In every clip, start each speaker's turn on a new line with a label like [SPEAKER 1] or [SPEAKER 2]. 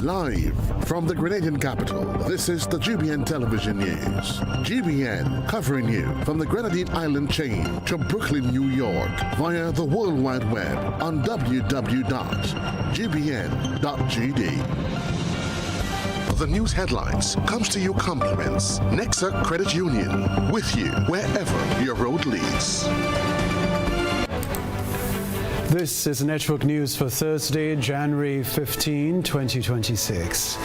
[SPEAKER 1] Live from the Grenadian capital, this is the GBN Television News. GBN covering you from the Grenadine Island chain to Brooklyn, New York via the World Wide Web on www.gbn.gd. The news headlines comes to you compliments Nexa Credit Union, with you wherever your road leads.
[SPEAKER 2] This is Network News for Thursday, January 15, 2026.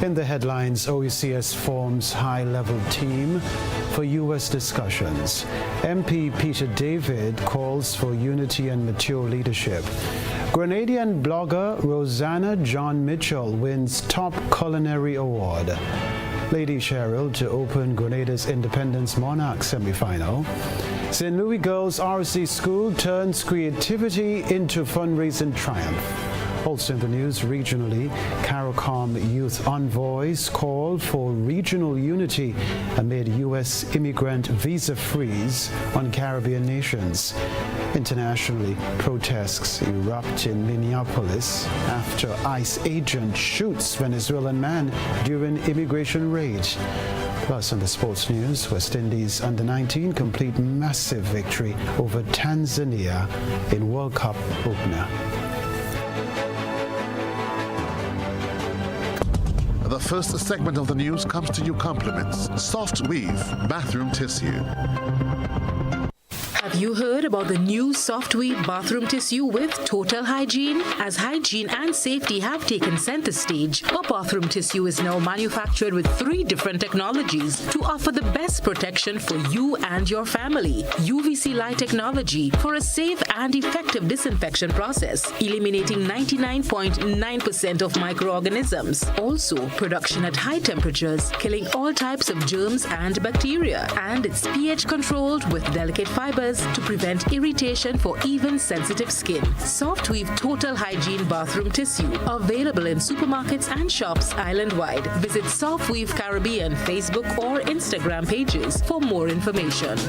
[SPEAKER 2] In the headlines, OECS forms high-level team for U.S. discussions. MP Peter David calls for unity and mature leadership. Grenadian blogger Rosanna John Mitchell wins top culinary award. Lady Cheryl to open Grenada's Independence Monarch semi-final. St. Louis Girls RC School turns creativity into fundraising triumph. Also in the news regionally, CARICOM youth envoys call for regional unity amid U.S. immigrant visa freeze on Caribbean nations. Internationally, protests erupt in Minneapolis after ICE agent shoots Venezuelan man during immigration raid. Plus, on the sports news, West Indies under-19 complete massive victory over Tanzania in World Cup opener.
[SPEAKER 1] The first segment of the news comes to you compliments Soft Weave bathroom tissue.
[SPEAKER 3] Have you heard about the new Soft Weave bathroom tissue with total hygiene? As hygiene and safety have taken center stage, our bathroom tissue is now manufactured with 3 different technologies to offer the best protection for you and your family. UVC light technology for a safe and effective disinfection process, eliminating 99.9% of microorganisms. Also, production at high temperatures, killing all types of germs and bacteria. And it's pH controlled with delicate fibers to prevent irritation for even sensitive skin. Soft Weave Total Hygiene Bathroom Tissue, available in supermarkets and shops island-wide. Visit Soft Weave Caribbean Facebook or Instagram pages for more information.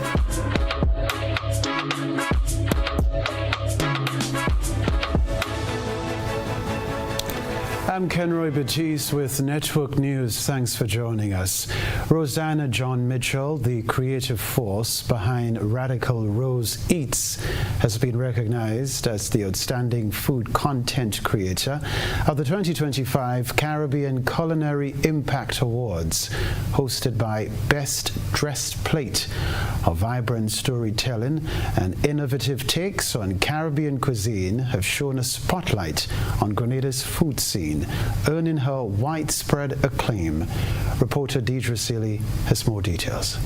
[SPEAKER 2] I'm Kenroy Baptiste with Network News. Thanks for joining us. Rosanna John Mitchell, the creative force behind Radical Rose Eats, has been recognized as the outstanding food content creator of the 2025 Caribbean Culinary Impact Awards, hosted by Best Dressed Plate. Her vibrant storytelling and innovative takes on Caribbean cuisine have shown a spotlight on Grenada's food scene, earning her widespread acclaim. Reporter Deidre Seeley has more details.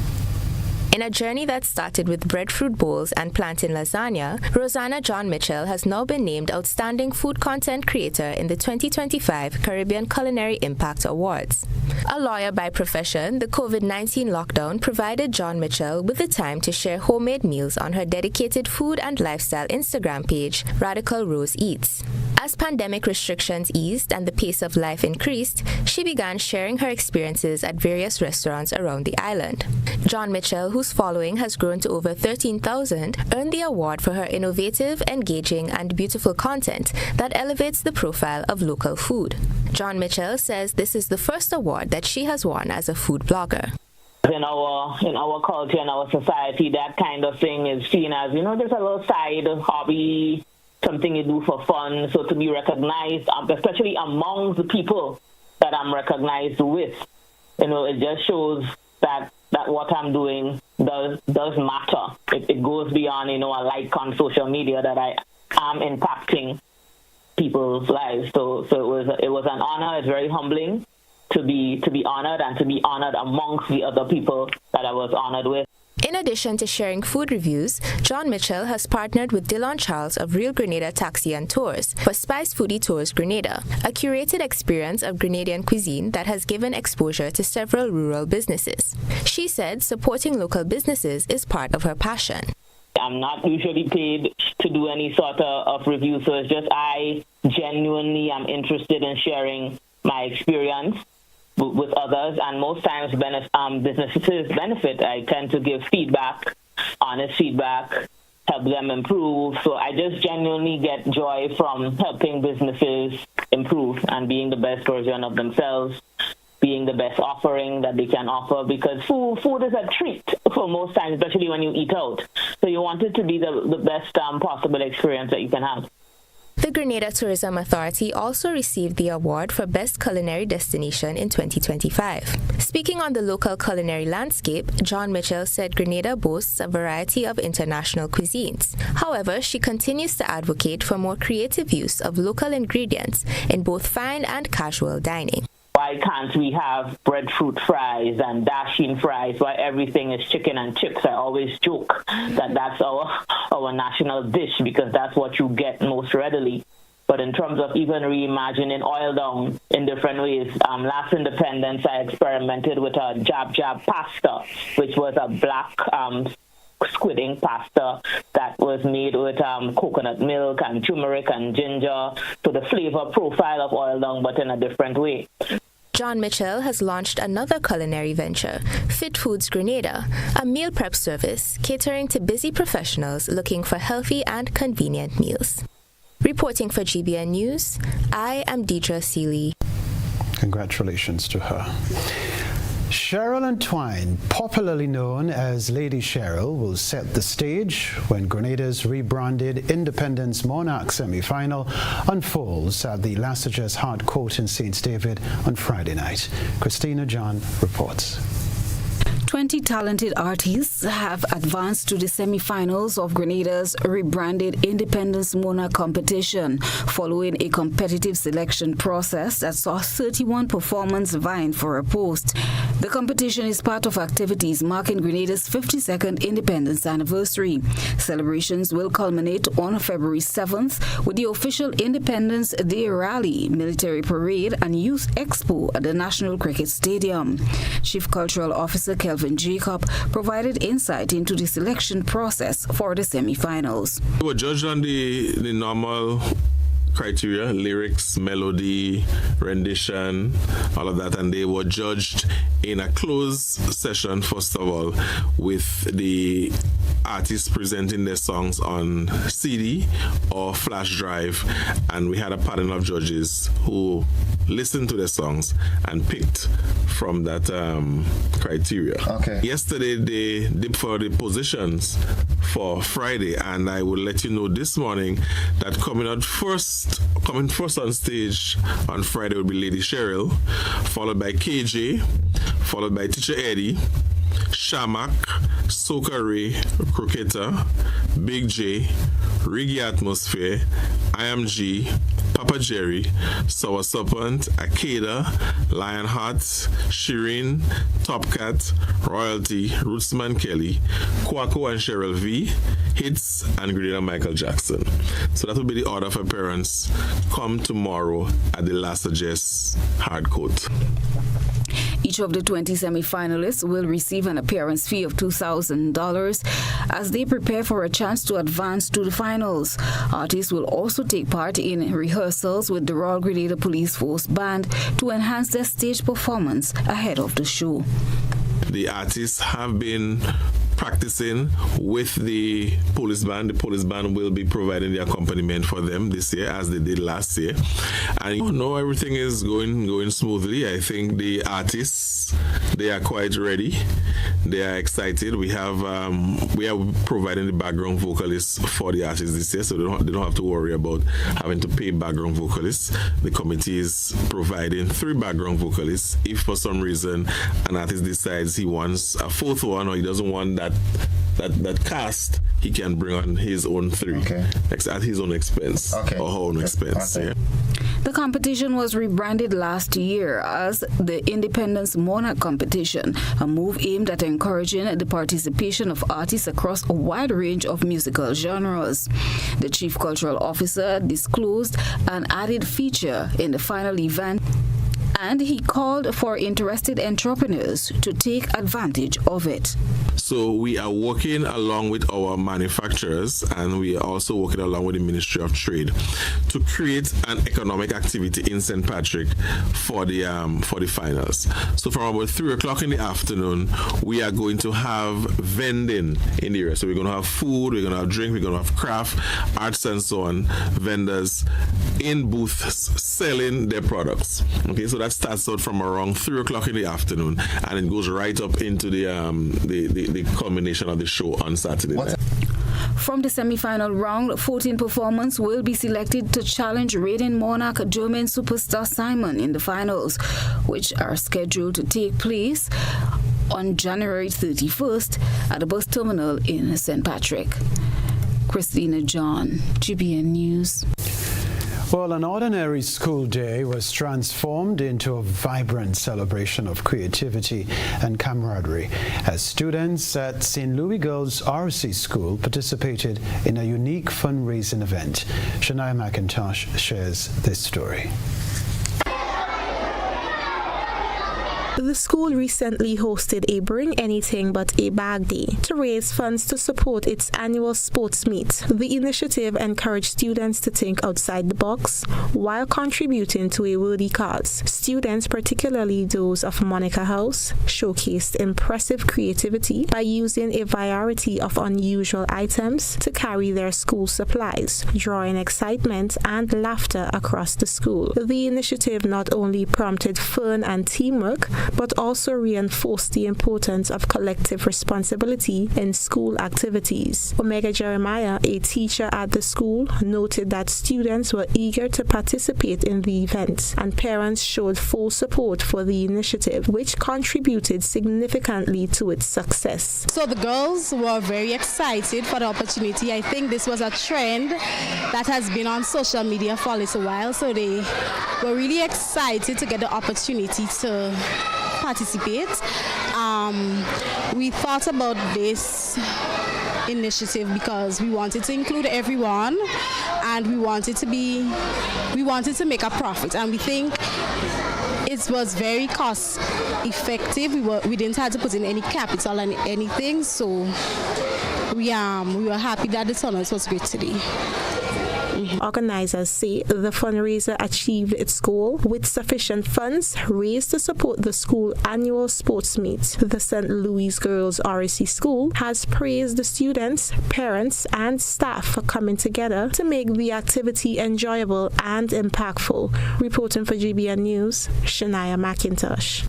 [SPEAKER 4] In a journey that started with breadfruit bowls and plantain lasagna, Rosanna John Mitchell has now been named Outstanding Food Content Creator in the 2025 Caribbean Culinary Impact Awards. A lawyer by profession, the COVID-19 lockdown provided John Mitchell with the time to share homemade meals on her dedicated food and lifestyle Instagram page, Radical Rose Eats. As pandemic restrictions eased and the pace of life increased, she began sharing her experiences at various restaurants around the island. John Mitchell, whose following has grown to over 13,000, earned the award for her innovative, engaging, and beautiful content that elevates the profile of local food. John Mitchell says this is the first award that she has won as a food blogger.
[SPEAKER 5] In our culture and our society, that kind of thing is seen as, just a little side hobby, something you do for fun. So to be recognized, especially among the people that I'm recognized with, it just shows that what I'm doing does matter. It goes beyond, a like on social media, that I am impacting people's lives. So it was an honor. It's very humbling to be honored and to be honored amongst the other people that I was honored with.
[SPEAKER 4] In addition to sharing food reviews, John Mitchell has partnered with Dylan Charles of Real Grenada Taxi and Tours for Spice Foodie Tours Grenada, a curated experience of Grenadian cuisine that has given exposure to several rural businesses. She said supporting local businesses is part of her passion.
[SPEAKER 5] I'm not usually paid to do any sort of review, so it's just I genuinely am interested in sharing my experience with others, and most times businesses benefit. I tend to give feedback, honest feedback, help them improve. So I just genuinely get joy from helping businesses improve and being the best version of themselves, being the best offering that they can offer, because food is a treat for most times, especially when you eat out. So you want it to be the best possible experience that you can have.
[SPEAKER 4] The Grenada Tourism Authority also received the award for Best Culinary Destination in 2025. Speaking on the local culinary landscape, John Mitchell said Grenada boasts a variety of international cuisines. However, she continues to advocate for more creative use of local ingredients in both fine and casual dining.
[SPEAKER 5] Why can't we have breadfruit fries and dasheen fries? Why everything is chicken and chips? I always joke that that's our national dish because that's what you get most readily. But in terms of even reimagining oil down in different ways, last Independence I experimented with a jab pasta, which was a black squid ink pasta that was made with coconut milk and turmeric and ginger, so the flavor profile of oil down but in a different way.
[SPEAKER 4] John Mitchell has launched another culinary venture, Fit Foods Grenada, a meal prep service catering to busy professionals looking for healthy and convenient meals. Reporting for GBN News, I am Deidre Seeley.
[SPEAKER 2] Congratulations to her. Cheryl and Twine, popularly known as Lady Cheryl, will set the stage when Grenada's rebranded Independence Monarch semi-final unfolds at the Lasages Hard Court in St. David on Friday night. Christina John reports.
[SPEAKER 6] 20 talented artists have advanced to the semi-finals of Grenada's rebranded Independence Monarch competition following a competitive selection process that saw 31 performers vying for a post. The competition is part of activities marking Grenada's 52nd independence anniversary. Celebrations will culminate on February 7th with the official Independence Day rally, military parade, and youth expo at the National Cricket Stadium. Chief Cultural Officer Kelvin Jacob provided insight into the selection process for the semi-finals.
[SPEAKER 7] We were judged on the normal criteria, lyrics, melody, rendition, all of that, and they were judged in a closed session, first of all, with the artists presenting their songs on CD or flash drive, and we had a panel of judges who listened to the songs and picked from that criteria. Okay. Yesterday they dipped for the positions for Friday, and I will let you know this morning that coming first on stage on Friday will be Lady Cheryl, followed by KJ, followed by Teacher Eddie, Shamak, Soca Ray, Croqueta, Big J, Reggae Atmosphere, IMG, Papa Jerry, Sour Serpent, Akeda, Lionheart, Shireen, Top Cat, Royalty, Rootsman Kelly, Kwaku and Cheryl V, Hits, and Grenada Michael Jackson. So that will be the order of appearance come tomorrow at the Lasages Hard Court.
[SPEAKER 6] Each of the 20 semi-finalists will receive an appearance fee of $2,000 as they prepare for a chance to advance to the finals. Artists will also take part in rehearsals with the Royal Grenada Police Force Band to enhance their stage performance ahead of the show.
[SPEAKER 7] The artists have been practicing with the police band. The police band will be providing the accompaniment for them this year as they did last year. And everything is going smoothly. I think the artists, they are quite ready. They are excited. We are providing the background vocalists for the artists this year, so they don't have to worry about having to pay background vocalists. The committee is providing 3 background vocalists. If for some reason an artist decides he wants a 4th one or he doesn't want that cast, he can bring on his own 3 at his own expense or her own expense. Okay.
[SPEAKER 6] Yeah. The competition was rebranded last year as the Independence Monarch Competition, a move aimed at encouraging the participation of artists across a wide range of musical genres. The Chief Cultural Officer disclosed an added feature in the final event and he called for interested entrepreneurs to take advantage of it.
[SPEAKER 7] So we are working along with our manufacturers, and we are also working along with the Ministry of Trade to create an economic activity in St. Patrick for the finals. So from about 3 o'clock in the afternoon, we are going to have vending in the area. So we're going to have food, we're going to have drink, we're going to have craft, arts and so on, vendors in booths selling their products. Okay, so that starts out from around 3 o'clock in the afternoon, and it goes right up into the culmination of the show on Saturday night.
[SPEAKER 6] From the semi-final round, 14 performers will be selected to challenge reigning monarch German superstar Simon in the finals, which are scheduled to take place on January 31st at the bus terminal in St. Patrick. Christina John, GBN News.
[SPEAKER 2] Well, an ordinary school day was transformed into a vibrant celebration of creativity and camaraderie as students at St. Louis Girls RC School participated in a unique fundraising event. Shania McIntosh shares this story.
[SPEAKER 8] The school recently hosted a Bring Anything But a Bag Day to raise funds to support its annual sports meet. The initiative encouraged students to think outside the box while contributing to a worthy cause. Students, particularly those of Monica House, showcased impressive creativity by using a variety of unusual items to carry their school supplies, drawing excitement and laughter across the school. The initiative not only prompted fun and teamwork, but also reinforced the importance of collective responsibility in school activities. Omega Jeremiah, a teacher at the school, noted that students were eager to participate in the event, and parents showed full support for the initiative, which contributed significantly to its success.
[SPEAKER 9] So the girls were very excited for the opportunity. I think this was a trend that has been on social media for a little while, so they were really excited to get the opportunity to participate. We thought about this initiative because we wanted to include everyone, and we wanted to make a profit, and we think it was very cost effective. We didn't have to put in any capital and anything, so we were happy that the turnout was great today.
[SPEAKER 8] Organizers say the fundraiser achieved its goal with sufficient funds raised to support the school annual sports meet. The St. Louis Girls RC School has praised the students, parents, and staff for coming together to make the activity enjoyable and impactful. Reporting for GBN News, Shania McIntosh.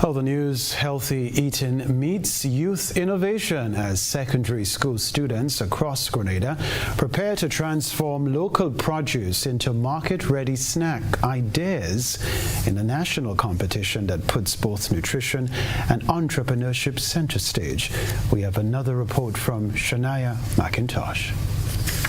[SPEAKER 2] Other news, healthy eating meets youth innovation as secondary school students across Grenada prepare to transform local produce into market-ready snack ideas in a national competition that puts both nutrition and entrepreneurship center stage. We have another report from Shania McIntosh.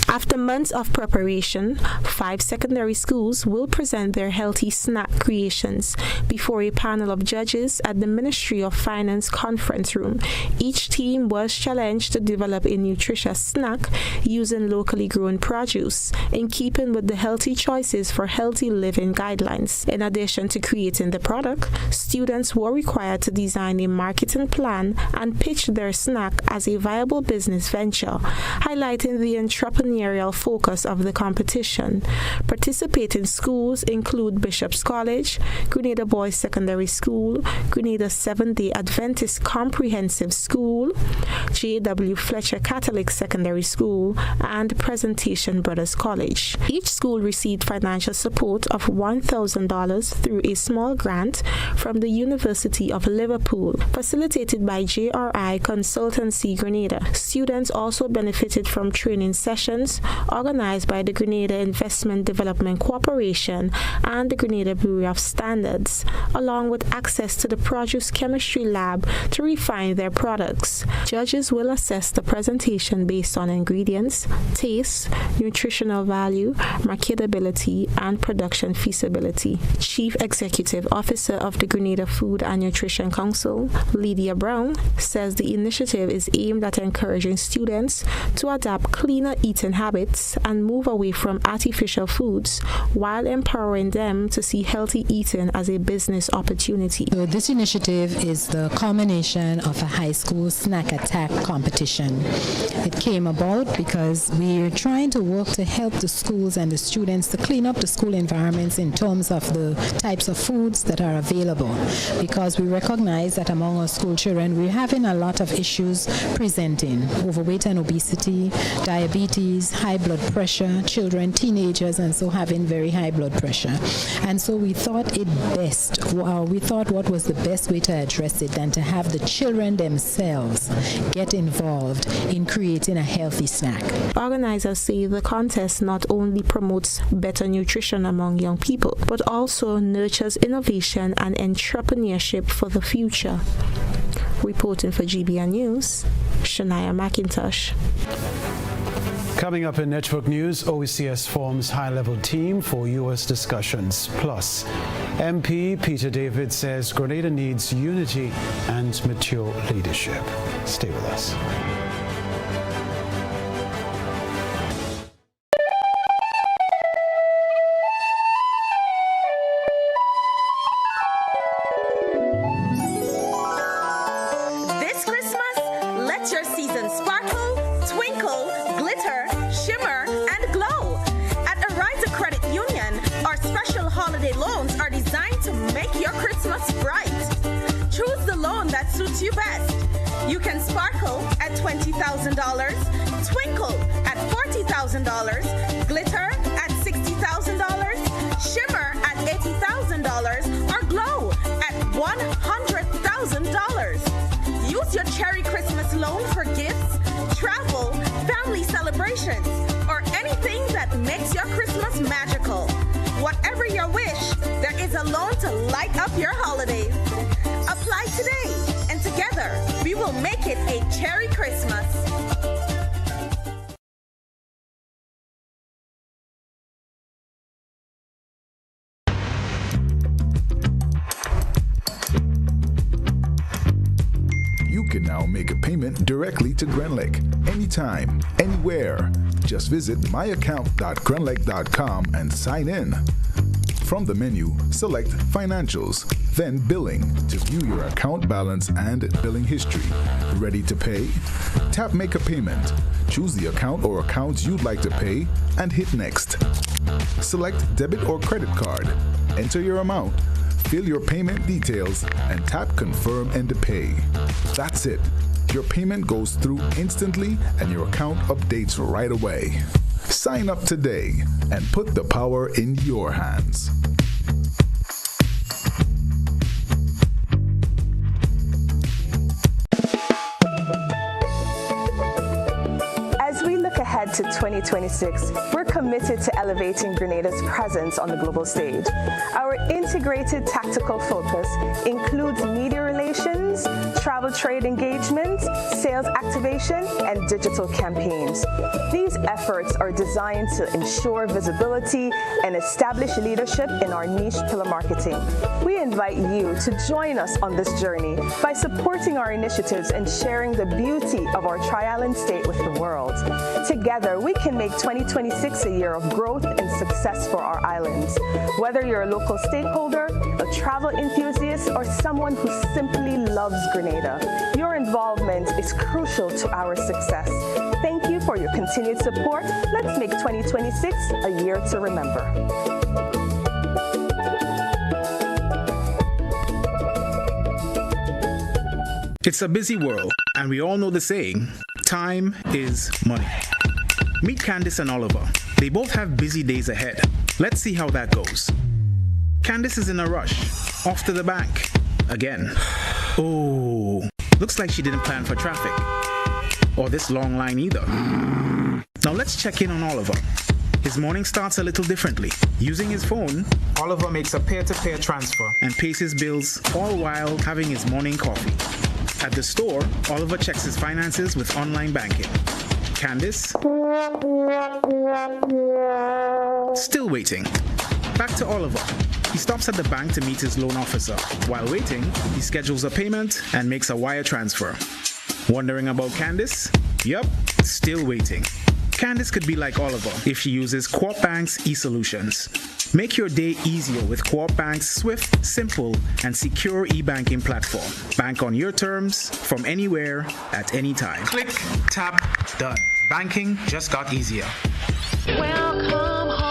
[SPEAKER 8] After months of preparation, 5 secondary schools will present their healthy snack creations before a panel of judges at the Ministry of Finance conference room. Each team was challenged to develop a nutritious snack using locally grown produce, in keeping with the healthy choices for healthy living guidelines. In addition to creating the product, students were required to design a marketing plan and pitch their snack as a viable business venture, highlighting the entrepreneurial focus of the competition. Participating schools include Bishop's College, Grenada Boys Secondary School, Grenada Seventh-day Adventist Comprehensive School, J.W. Fletcher Catholic Secondary School, and Presentation Brothers College. Each school received financial support of $1,000 through a small grant from the University of Liverpool, facilitated by JRI Consultancy Grenada. Students also benefited from training sessions organized by the Grenada Investment Development Corporation and the Grenada Bureau of Standards, along with access to the produce chemistry lab to refine their products. Judges will assess the presentation based on ingredients, taste, nutritional value, marketability, and production feasibility. Chief Executive Officer of the Grenada Food and Nutrition Council, Lydia Brown, says the initiative is aimed at encouraging students to adopt cleaner eating habits and move away from artificial foods while empowering them to see healthy eating as a business opportunity.
[SPEAKER 10] So this initiative is the culmination of a high school snack attack competition. It came about because we're trying to work to help the schools and the students to clean up the school environments in terms of the types of foods that are available, because we recognize that among our school children we're having a lot of issues presenting: overweight and obesity, diabetes, high blood pressure, children, teenagers, and so having very high blood pressure. And so we thought what was the best way to address it than to have the children themselves get involved in creating a healthy snack.
[SPEAKER 8] Organizers say the contest not only promotes better nutrition among young people, but also nurtures innovation and entrepreneurship for the future. Reporting for GBN News, Shania McIntosh.
[SPEAKER 2] Coming up in Network News, OECS forms high-level team for U.S. discussions. Plus, MP Peter David says Grenada needs unity and mature leadership. Stay with us.
[SPEAKER 11] This Christmas, let your season sparkle, twinkle, glitter, shimmer, and glow. At Ariza Credit Union, our special holiday loans are designed to make your Christmas bright. Choose the loan that suits you best. You can sparkle at $20,000, twinkle at $40,000, glitter at $60,000, shimmer at $80,000, or glow at $100,000. Use your Cherry Christmas loan for gifts, travel, family celebrations, or anything that makes your Christmas magical. Whatever your wish, there is a loan to light up your holidays. Apply today, and together we will make it a Cherry Christmas.
[SPEAKER 12] You can now make a payment directly to Grenlec, anytime, anywhere. Just visit myaccount.grenlec.com and sign in. From the menu, select Financials, then Billing to view your account balance and billing history. Ready to pay? Tap Make a Payment. Choose the account or accounts you'd like to pay and hit Next. Select Debit or Credit Card. Enter your amount. Fill your payment details and tap Confirm and Pay. That's it. Your payment goes through instantly and your account updates right away. Sign up today and put the power in your hands.
[SPEAKER 13] As we look ahead to 2026, we're committed to elevating Grenada's presence on the global stage. Our integrated tactical focus includes media relations, travel trade engagement, sales activation, and digital campaigns. These efforts are designed to ensure visibility and establish leadership in our niche pillar marketing. We invite you to join us on this journey by supporting our initiatives and sharing the beauty of our Tri-Island state with the world. Together, we can make 2026 a year of growth and success for our islands. Whether you're a local stakeholder, a travel enthusiast, or someone who simply loves Grenada, your involvement is crucial to our success. Thank you for your continued support. Let's make 2026 a year to remember.
[SPEAKER 14] It's a busy world, and we all know the saying, time is money. Meet Candice and Oliver. They both have busy days ahead. Let's see how that goes. Candice is in a rush, off to the bank, again. Oh, looks like she didn't plan for traffic, or this long line either. Now let's check in on Oliver. His morning starts a little differently. Using his phone, Oliver makes a peer-to-peer transfer and pays his bills, all while having his morning coffee. At the store, Oliver checks his finances with online banking. Candice? Still waiting. Back to Oliver. He stops at the bank to meet his loan officer. While waiting, he schedules a payment and makes a wire transfer. Wondering about Candice? Yup, still waiting. Candice could be like Oliver if she uses Co-op Bank's e-solutions. Make your day easier with Co-op Bank's swift, simple, and secure e-banking platform. Bank on your terms, from anywhere, at any time. Click, tap, done. Banking just got easier.
[SPEAKER 3] Welcome home.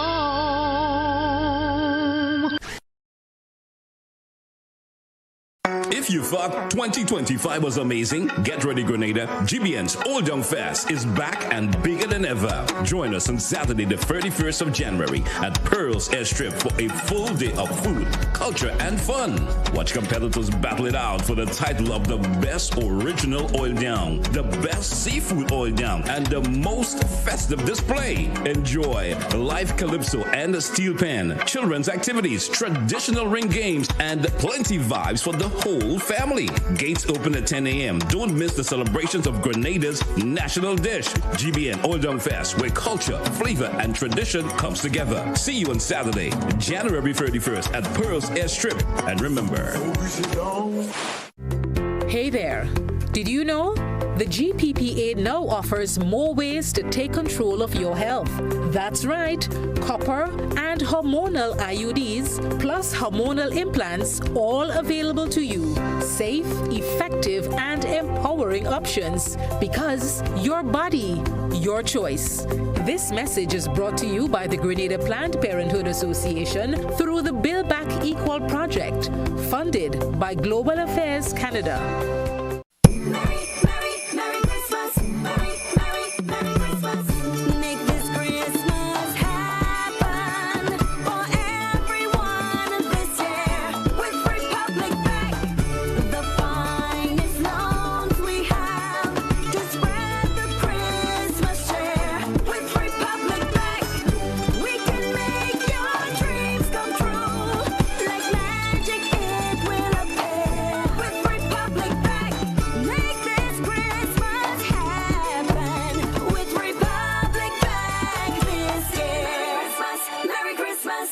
[SPEAKER 15] If you thought 2025 was amazing, get ready, Grenada. GBN's Old Young Fest is back and bigger than ever. Join us on Saturday, the 31st of January at Pearl's Airstrip for a full day of food, culture, and fun. Watch competitors battle it out for the title of the best original oil down, the best seafood oil down, and the most festive display. Enjoy live calypso and a steel pan, children's activities, traditional ring games, and plenty vibes for the whole family. Gates open at 10 a.m. Don't miss the celebrations of Grenada's national dish, GBN Old Young Fest, where culture, flavor, and tradition comes together. See you on Saturday, January 31st at Pearl's Airstrip. And remember,
[SPEAKER 3] Hey there. Did you know? The GPPA now offers more ways to take control of your health. That's right, copper and hormonal IUDs plus hormonal implants, all available to you. Safe, effective, and empowering options, because your body, your choice. This message is brought to you by the Grenada Planned Parenthood Association through the Build Back Equal project, funded by Global Affairs Canada.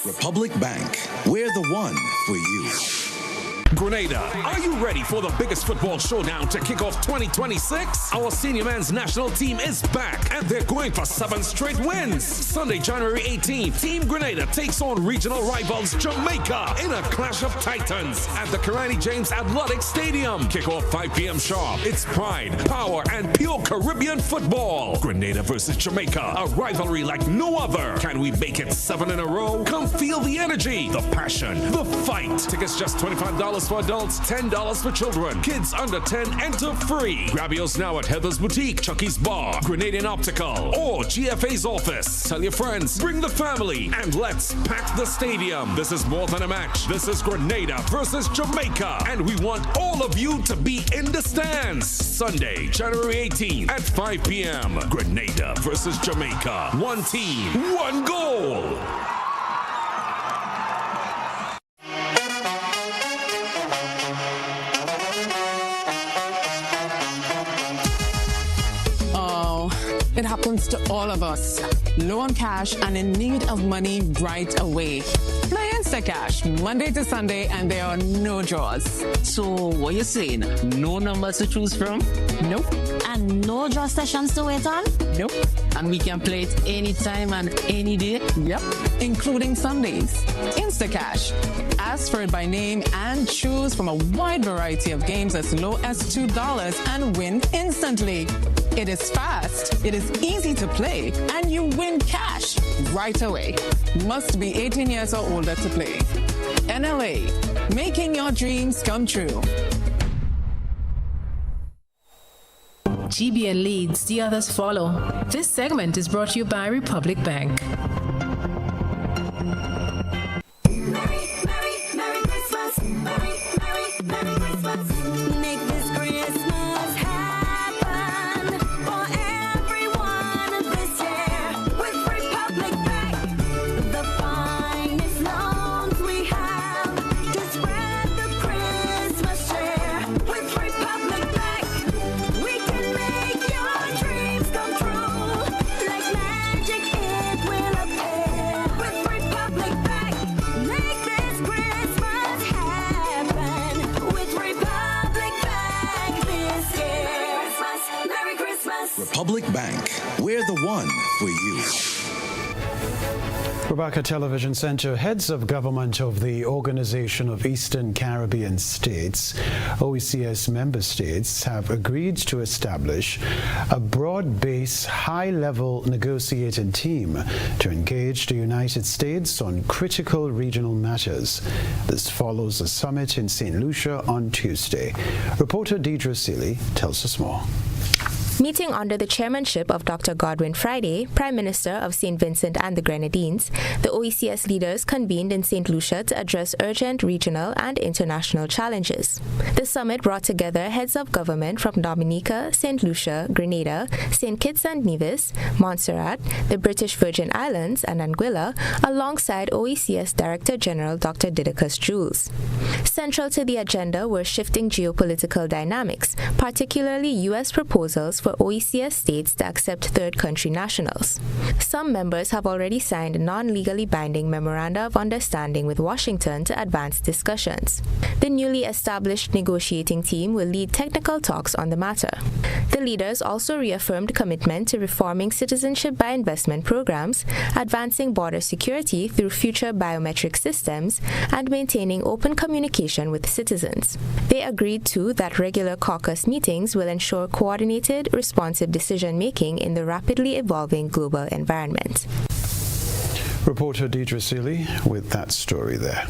[SPEAKER 16] Republic Bank, we're the one for you.
[SPEAKER 17] Grenada, are you ready for the biggest football showdown to kick off 2026? Our senior men's national team is back, and they're going for 7 straight wins. Sunday, January 18th, Team Grenada takes on regional rivals Jamaica in a clash of titans at the Karani James Athletic Stadium. Kickoff 5 p.m. sharp. It's pride, power, and pure Caribbean football. Grenada versus Jamaica, a rivalry like no other. Can we make it 7 in a row? Come feel the energy, the passion, the fight. Tickets just $25 for adults, $10 for children. Kids under 10 enter free. Grab yours now at Heather's Boutique, Chucky's Bar, Grenadian Optical, or GFA's office. Tell your friends, bring the family, and let's pack the stadium. This is more than a match. This is Grenada versus Jamaica, and we want all of you to be in the stands. Sunday, January 18th at 5 p.m. Grenada versus Jamaica. One team, one goal.
[SPEAKER 18] It happens to all of us. Low on cash and in need of money right away. Play InstaCash Monday to Sunday, and there are no draws.
[SPEAKER 19] So what you saying? No numbers to choose from?
[SPEAKER 18] Nope.
[SPEAKER 20] And no draw sessions to wait on?
[SPEAKER 18] Nope.
[SPEAKER 19] And we can play it anytime and any day?
[SPEAKER 18] Yep. Including Sundays. InstaCash. Ask for it by name and choose from a wide variety of games as low as $2 and win instantly. It is fast, it is easy to play, and you win cash right away. Must be 18 years or older to play. NLA, making your dreams come true.
[SPEAKER 3] GBN leads, the others follow. This segment is brought to you by Republic Bank.
[SPEAKER 16] Republic Bank, we're the one for you.
[SPEAKER 2] Rubaka Television Center, heads of government of the Organization of Eastern Caribbean States, OECS member states, have agreed to establish a broad-based, high-level negotiating team to engage the United States on critical regional matters. This follows a summit in St. Lucia on Tuesday. Reporter Deidre Seeley tells us more.
[SPEAKER 4] Meeting under the chairmanship of Dr. Godwin Friday, Prime Minister of St. Vincent and the Grenadines, the OECS leaders convened in St. Lucia to address urgent regional and international challenges. The summit brought together heads of government from Dominica, St. Lucia, Grenada, St. Kitts and Nevis, Montserrat, the British Virgin Islands, and Anguilla, alongside OECS Director General Dr. Didacus Jules. Central to the agenda were shifting geopolitical dynamics, particularly U.S. proposals for OECS states to accept third country nationals. Some members have already signed non-legally binding memoranda of understanding with Washington to advance discussions. The newly established negotiating team will lead technical talks on the matter. The leaders also reaffirmed commitment to reforming citizenship by investment programs, advancing border security through future biometric systems, and maintaining open communication with citizens. They agreed too that regular caucus meetings will ensure coordinated, responsive decision-making in the rapidly evolving global environment.
[SPEAKER 2] Reporter Deidre Seeley with that story there.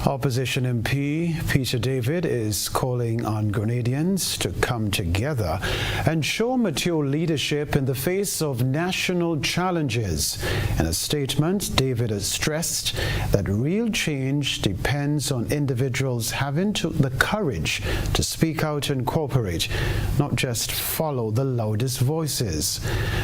[SPEAKER 2] Opposition MP Peter David is calling on Grenadians to come together and show mature leadership in the face of national challenges. In a statement, David has stressed that real change depends on individuals having the courage to speak out and cooperate, not just follow the loudest voices.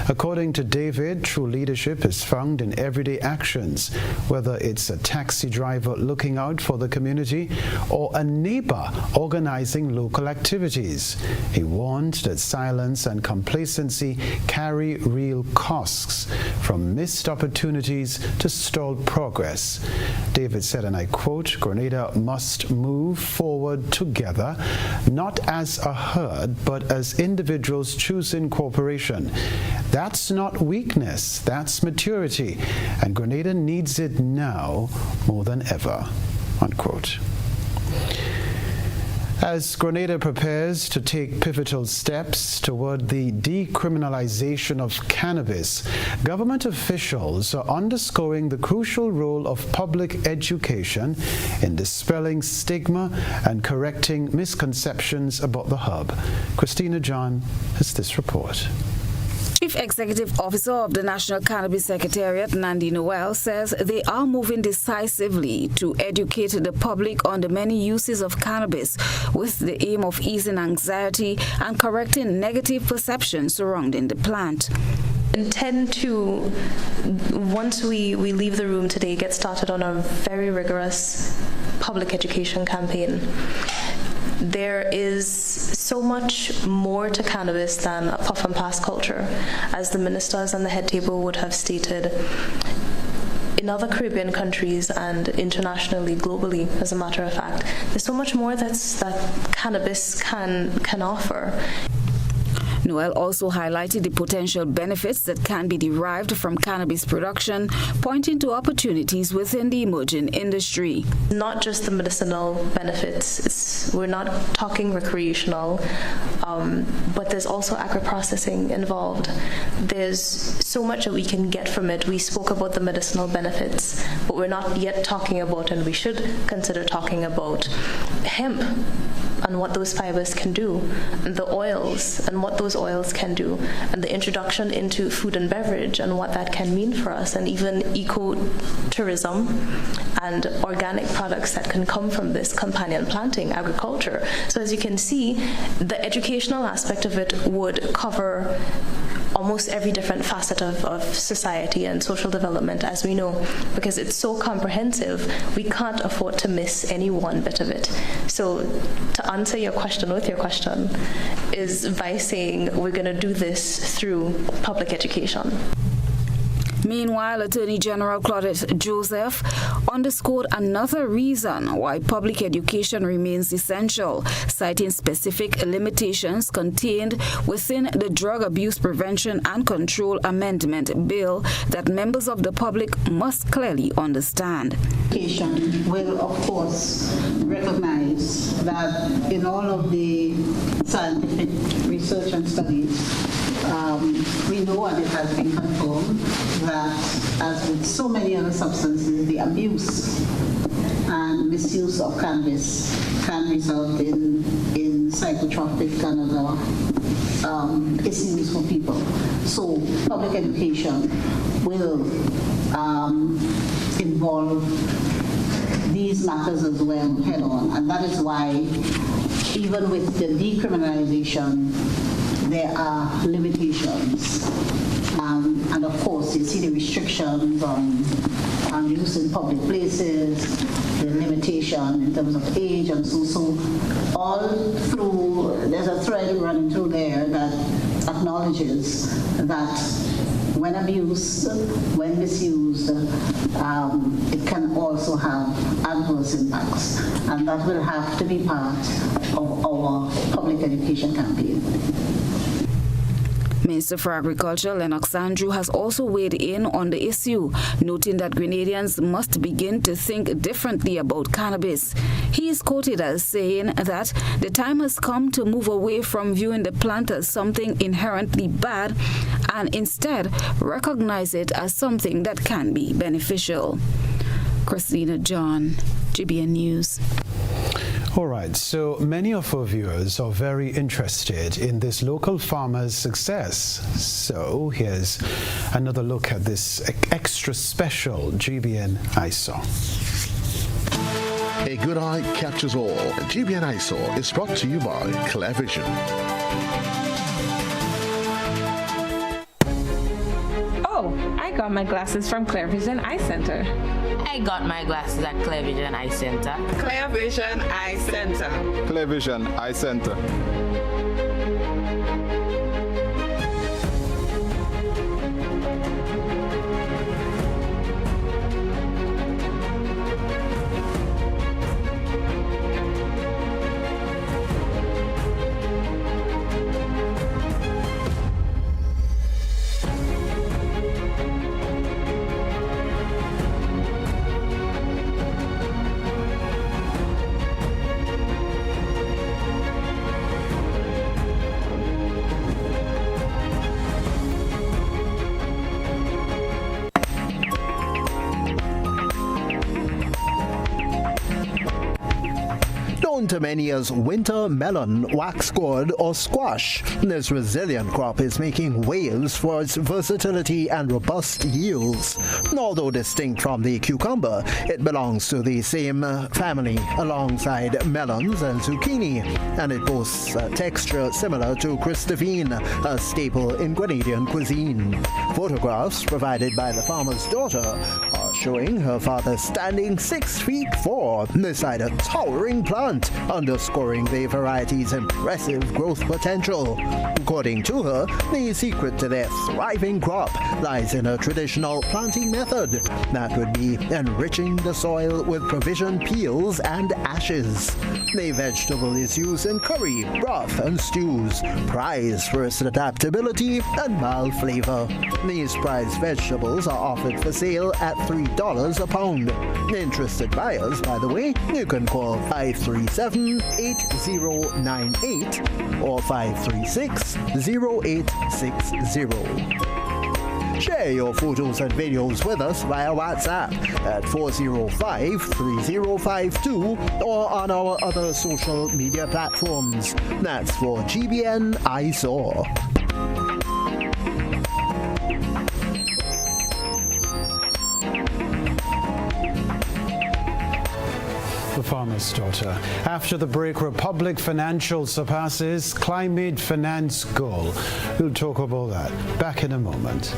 [SPEAKER 2] According to David, true leadership is found in everyday actions, whether it's a taxi driver looking out for the community or a neighbor organizing local activities. He warned that silence and complacency carry real costs, from missed opportunities to stalled progress. David said, and I quote, "Grenada must move forward together, not as a herd, but as individuals choosing cooperation. That's not weakness, that's maturity, and Grenada needs it now more than ever." Unquote. As Grenada prepares to take pivotal steps toward the decriminalization of cannabis, government officials are underscoring the crucial role of public education in dispelling stigma and correcting misconceptions about the herb. Christina John has this report.
[SPEAKER 6] Chief Executive Officer of the National Cannabis Secretariat, Nandi Noel, says they are moving decisively to educate the public on the many uses of cannabis with the aim of easing anxiety and correcting negative perceptions surrounding the plant.
[SPEAKER 21] Intend to, once we leave the room today, get started on a very rigorous public education campaign. There is so much more to cannabis than a puff and pass culture, as the ministers and the head table would have stated. In other Caribbean countries and internationally, globally, as a matter of fact, there's so much more that cannabis can offer.
[SPEAKER 6] Noel also highlighted the potential benefits that can be derived from cannabis production, pointing to opportunities within the emerging industry.
[SPEAKER 21] Not just the medicinal benefits, we're not talking recreational, but there's also agri-processing involved. There's so much that we can get from it. We spoke about the medicinal benefits, but we're not yet talking about, and we should consider talking about, hemp and what those fibers can do, and the oils and what those oils can do, and the introduction into food and beverage and what that can mean for us, and even ecotourism and organic products that can come from this companion planting agriculture. So as you can see, the educational aspect of it would cover almost every different facet of society and social development, as we know, because it's so comprehensive, we can't afford to miss any one bit of it. So to answer your question with your question is by saying we're going to do this through public education.
[SPEAKER 6] Meanwhile, Attorney General Claudette Joseph underscored another reason why public education remains essential, citing specific limitations contained within the Drug Abuse Prevention and Control Amendment Bill that members of the public must clearly understand.
[SPEAKER 1] Education will, of course, recognize that in all of the scientific research and studies, we know, and it has been confirmed, that as with so many other substances, the abuse and misuse of cannabis can result in psychotropic and other issues for people. So public education will involve these matters as well head on, and that is why even with the decriminalization, there are limitations. And of course, you see the restrictions on use in public places, the limitation in terms of age, and so all through, there's a thread running through there that acknowledges that when abused, when misused, it can also have adverse impacts. And that will have to be part of our public education campaign.
[SPEAKER 6] Minister for Agriculture Lennox Andrew has also weighed in on the issue, noting that Grenadians must begin to think differently about cannabis. He is quoted as saying that the time has come to move away from viewing the plant as something inherently bad and instead recognize it as something that can be beneficial. Christina John, GBN News.
[SPEAKER 2] All right, so many of our viewers are very interested in this local farmer's success. So here's another look at this extra special GBN ISO.
[SPEAKER 22] A good eye catches all. GBN ISO is brought to you by Clear Vision.
[SPEAKER 23] Oh, I got my glasses from Clear Vision Eye Center.
[SPEAKER 24] I got my glasses at Clear Vision Eye Center.
[SPEAKER 25] Clear Vision Eye Center.
[SPEAKER 26] Clear Vision Eye Center.
[SPEAKER 27] Known to many as winter melon, wax gourd, or squash, this resilient crop is making waves for its versatility and robust yields. Although distinct from the cucumber, it belongs to the same family alongside melons and zucchini, and it boasts a texture similar to Christophine, a staple in Grenadian cuisine. Photographs provided by the farmer's daughter are showing her father standing 6'4" beside a towering plant, underscoring the variety's impressive growth potential. According to her, the secret to their thriving crop lies in a traditional planting method that would be enriching the soil with provision peels and ashes. The vegetable is used in curry, broth, and stews, prized for its adaptability and mild flavor. These prized vegetables are offered for sale at $3 a pound. Interested buyers, by the way, you can call 537-8098 or 536-0860. Share your photos and videos with us via WhatsApp at 405-3052 or on our other social media platforms. That's for GBN ISO.
[SPEAKER 2] The farmer's daughter. After the break, Republic Financial surpasses climate finance goal. We'll talk about that back in a moment.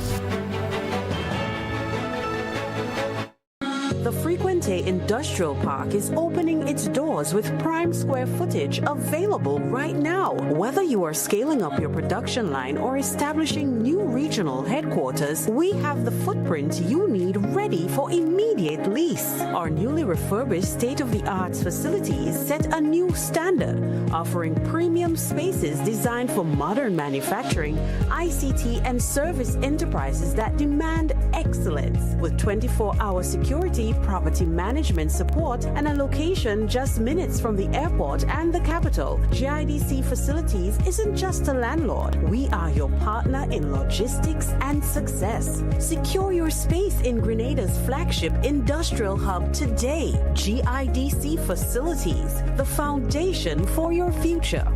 [SPEAKER 5] The Frequente Industrial Park is opening its doors with prime square footage available right now. Whether you are scaling up your production line or establishing new regional headquarters, we have the footprint you need ready for immediate lease. Our newly refurbished state-of-the-art facilities set a new standard, offering premium spaces designed for modern manufacturing, ICT, and service enterprises that demand excellence. With 24-hour security, property management support, and a location just minutes from the airport and the capital, GIDC Facilities isn't just a landlord. We are your partner in logistics and success. Secure your space in Grenada's flagship industrial hub today. GIDC Facilities, the foundation for your future.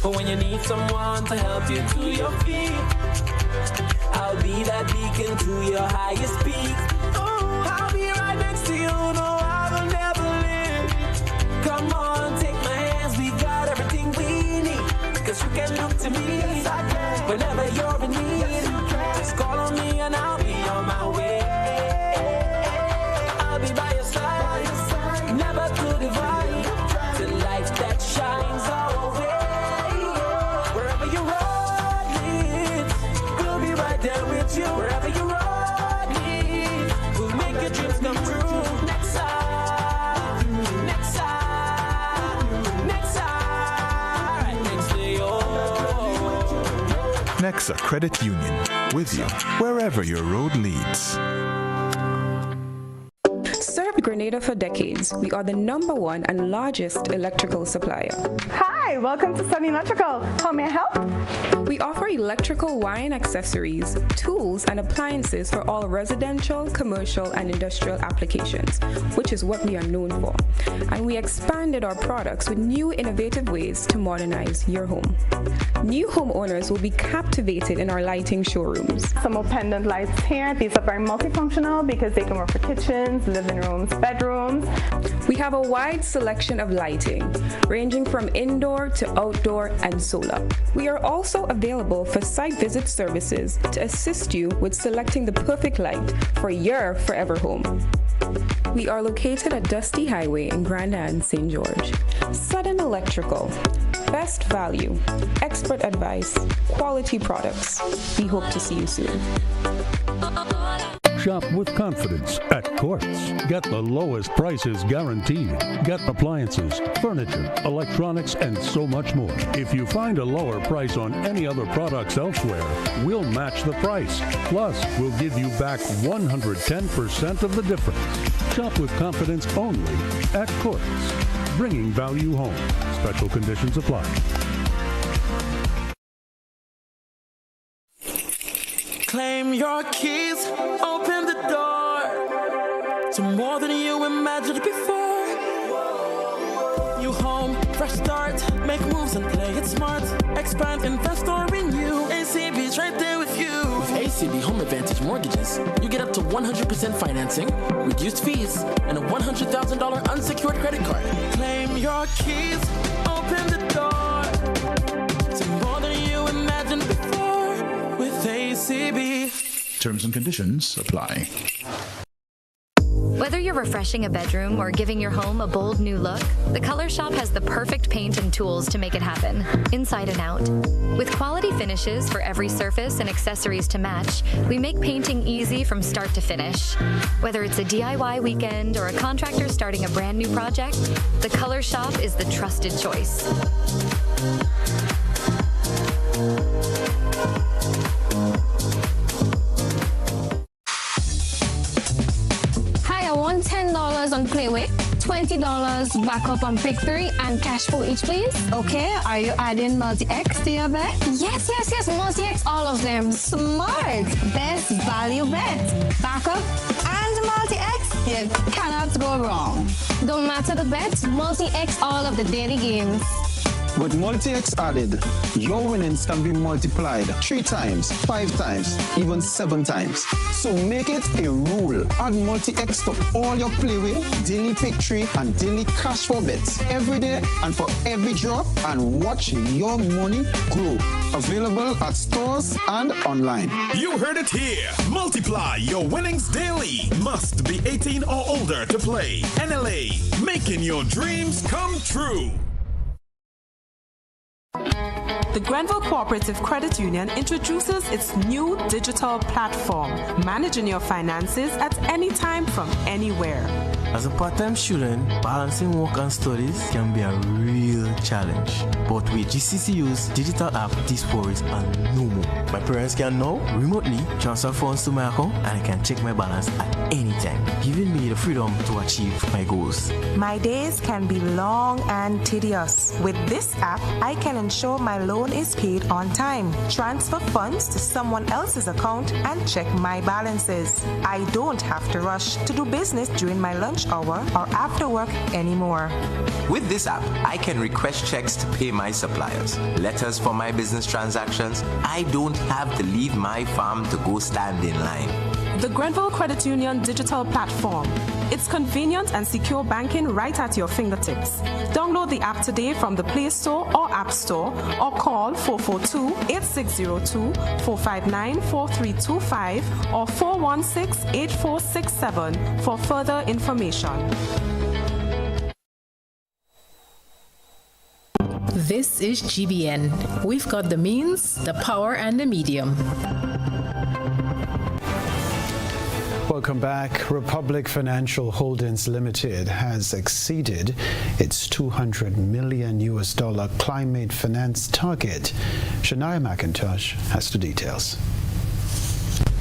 [SPEAKER 7] But when you need someone to help you to your feet, I'll be that beacon to your highest peak. I'll be right next to you, no, I will never leave. Come on, take my hands, we got everything we need. Cause you can look to me whenever you're in need. Just call on me and I'll be on my way. I'll be by your side, never to divide. The light that shines our way. Wherever you road leads, we'll make your dreams come true. Next time, next time, next time, right next to you.
[SPEAKER 12] Nexa Credit Union, with you wherever your road leads.
[SPEAKER 8] Served Grenada for decades, we are the #1 and largest electrical supplier.
[SPEAKER 13] Hi, welcome to Sunny Electrical. How may I help?
[SPEAKER 8] We offer electrical wire accessories, tools, and appliances for all residential, commercial, and industrial applications, which is what we are known for. And we expanded our products with new innovative ways to modernize your home. New homeowners will be captivated in our lighting showrooms.
[SPEAKER 13] Some more pendant lights here. These are very multifunctional because they can work for kitchens, living rooms, bedrooms.
[SPEAKER 8] We have a wide selection of lighting, ranging from indoor to outdoor and solar. We are also available for site visit services to assist you with selecting the perfect light for your forever home. We are located at Dusty Highway in Grand Anne, St. George. Sudden Electrical. Best value, expert advice, quality products. We hope to see you soon.
[SPEAKER 9] Shop with confidence at Quartz. Get the lowest prices guaranteed. Get appliances, furniture, electronics, and so much more. If you find a lower price on any other products elsewhere, we'll match the price. Plus, we'll give you back 110% of the difference. Shop with confidence only at Quartz. Bringing value home. Special conditions apply.
[SPEAKER 7] Claim your keys, open the door to more than you imagined before. New home, fresh start, make moves and play it smart. Expand, invest or renew. ACB's right there with you. With ACB Home Advantage Mortgages, you get up to 100% financing, reduced fees, and a $100,000 unsecured credit card. Claim your keys, open the door to more than you imagined before with ACB.
[SPEAKER 12] Terms and conditions apply.
[SPEAKER 10] Whether you're refreshing a bedroom or giving your home a bold new look, the Color Shop has the perfect paint and tools to make it happen, inside and out. With quality finishes for every surface and accessories to match, we make painting easy from start to finish. Whether it's a DIY weekend or a contractor starting a brand new project, the Color Shop is the trusted choice.
[SPEAKER 11] $10 on Playway, $20 backup on Victory, and cash for each, please.
[SPEAKER 20] Okay, are you adding Multi-X to your bet?
[SPEAKER 11] Yes, Multi-X, all of them.
[SPEAKER 20] Smart! Best value bet. Backup and Multi-X, you cannot go wrong.
[SPEAKER 11] Don't matter the bet, Multi-X all of the daily games.
[SPEAKER 3] With Multi-X added, your winnings can be multiplied 3 times, 5 times, even 7 times. So make it a rule. Add Multi-X to all your playway, daily pick 3, and daily cash for bets every day and for every drop, and watch your money grow. Available at stores and online.
[SPEAKER 14] You heard it here. Multiply your winnings daily. Must be 18 or older to play. NLA, making your dreams come true.
[SPEAKER 15] The Grenville Cooperative Credit Union introduces its new digital platform, managing your finances at any time from anywhere.
[SPEAKER 17] As a part-time student, balancing work and studies can be a real challenge. But with GCCU's digital app, these worries are no more. My parents can now remotely transfer funds to my account, and I can check my balance at any time, giving me the freedom to achieve my goals.
[SPEAKER 15] My days can be long and tedious. With this app, I can ensure my loan is paid on time, transfer funds to someone else's account, and check my balances. I don't have to rush to do business during my lunch hour or after work anymore.
[SPEAKER 18] With this app, I can request checks to pay my suppliers, letters for my business transactions. I don't have to leave my farm to go stand in line.
[SPEAKER 15] The Grenville Credit Union digital platform. It's convenient and secure banking right at your fingertips. Download the app today from the Play Store or App Store, or call 442-8602, 459-4325, or 416-8467 for further information.
[SPEAKER 19] This is GBN. We've got the means, the power, and the medium.
[SPEAKER 2] Welcome back. Republic Financial Holdings Limited has exceeded its $200 million climate finance target. Shania McIntosh has the details.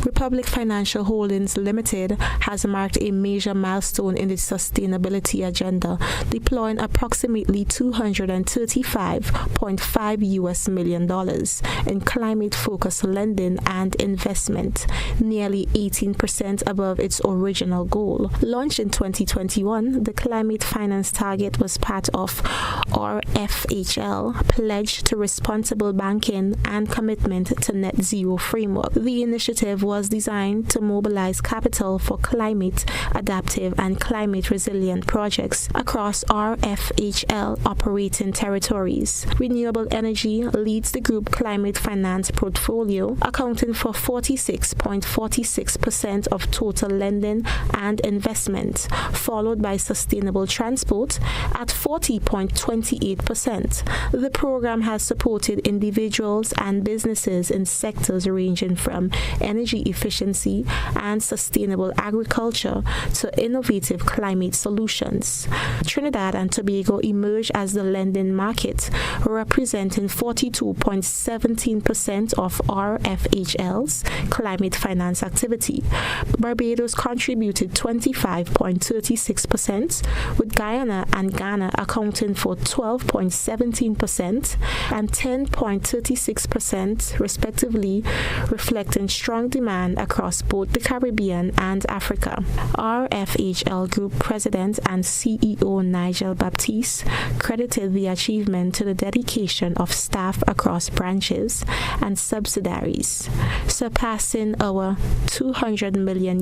[SPEAKER 26] Republic Financial Holdings Limited has marked a major milestone in its sustainability agenda, deploying approximately $235.5 million in climate-focused lending and investment, nearly 18% above its original goal. Launched in 2021, the climate finance target was part of RFHL Pledge to Responsible Banking and Commitment to Net Zero Framework. The initiative was designed to mobilize capital for climate adaptive and climate resilient projects across RFHL operating territories. Renewable energy leads the group climate finance portfolio, accounting for 46.46% of total lending and investment, followed by sustainable transport at 40.28%. The program has supported individuals and businesses in sectors ranging from energy efficiency and sustainable agriculture to innovative climate solutions. Trinidad and Tobago emerged as the lending market, representing 42.17% of RFHL's climate finance activity. Barbados contributed 25.36%, with Guyana and Ghana accounting for 12.17% and 10.36% respectively, reflecting strong demand across both the Caribbean and Africa. RFHL Group President and CEO Nigel Baptiste credited the achievement to the dedication of staff across branches and subsidiaries. Surpassing our $200 million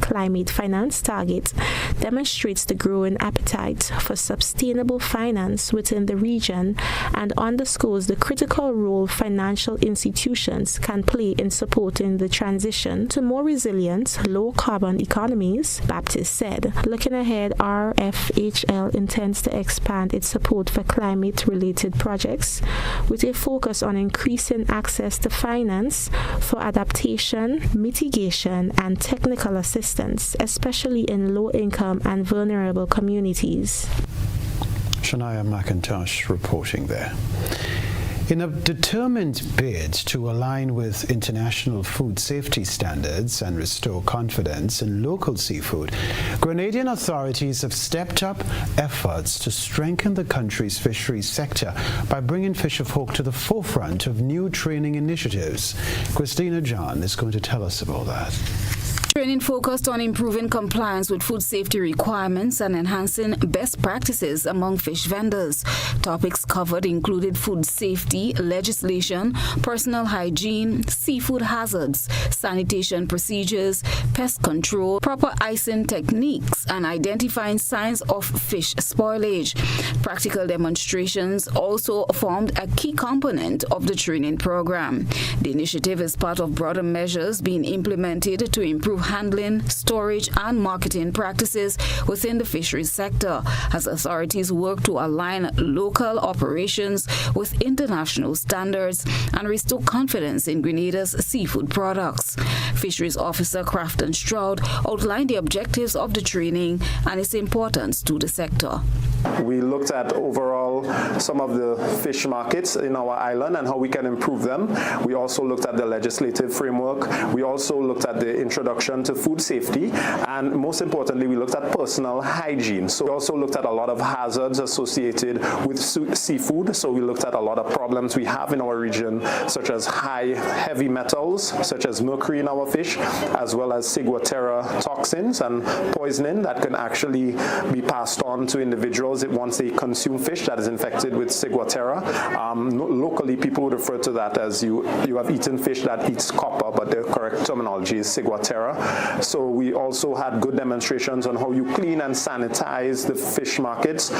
[SPEAKER 26] climate finance target demonstrates the growing appetite for sustainable finance within the region and underscores the critical role financial institutions can play in supporting the transition to more resilient, low-carbon economies, Baptiste said. Looking ahead, RFHL intends to expand its support for climate-related projects with a focus on increasing access to finance for adaptation, mitigation, and technical assistance, especially in low-income and vulnerable communities.
[SPEAKER 2] Shania McIntosh reporting there. In a determined bid to align with international food safety standards and restore confidence in local seafood, Grenadian authorities have stepped up efforts to strengthen the country's fisheries sector by bringing fisherfolk to the forefront of new training initiatives. Christina John is going to tell us about that.
[SPEAKER 1] Training focused on improving compliance with food safety requirements and enhancing best practices among fish vendors. Topics covered included food safety, legislation, personal hygiene, seafood hazards, sanitation procedures, pest control, proper icing techniques, and identifying signs of fish spoilage. Practical demonstrations also formed a key component of the training program. The initiative is part of broader measures being implemented to improve handling, storage, and marketing practices within the fisheries sector as authorities work to align local operations with international standards and restore confidence in Grenada's seafood products. Fisheries Officer Crafton Stroud outlined the objectives of the training and its importance to the sector.
[SPEAKER 4] We looked at overall some of the fish markets in our island and how we can improve them. We also looked at the legislative framework. We also looked at the introduction to food safety, and most importantly, we looked at personal hygiene. So we also looked at a lot of hazards associated with seafood. So we looked at a lot of problems we have in our region, such as high heavy metals, such as mercury in our fish, as well as ciguatera toxins and poisoning that can actually be passed on to individuals once they consume fish that is infected with ciguatera. Locally, people would refer to that as you have eaten fish that eats copper, but the correct terminology is ciguatera. So we also had good demonstrations on how you clean and sanitize the fish markets.